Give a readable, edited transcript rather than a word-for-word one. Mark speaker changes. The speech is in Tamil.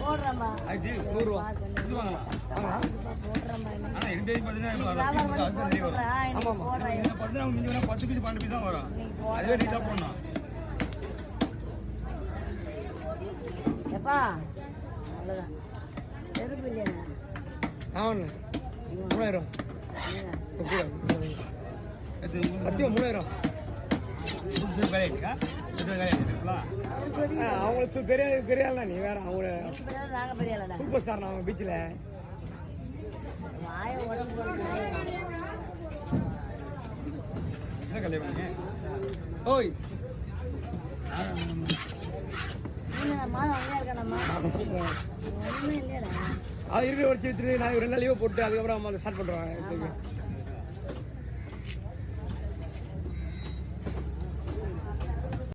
Speaker 1: போடுறேன்பா. எப்பா அவ்வளோதான் செருப்பு இல்லையா?
Speaker 2: ஆமாண்ணே 3000 3000 அவங்களுக்கு பெரிய ஆள் நீ வேற அவங்க சூப்பர் ஸ்டார் நான் பீச்சில் ஓய் அது இருக்கிற வச்சு நான் 2 நாள் லீவ் போட்டு அதுக்கப்புறம் ஸ்டார்ட் பண்ணுறேன்.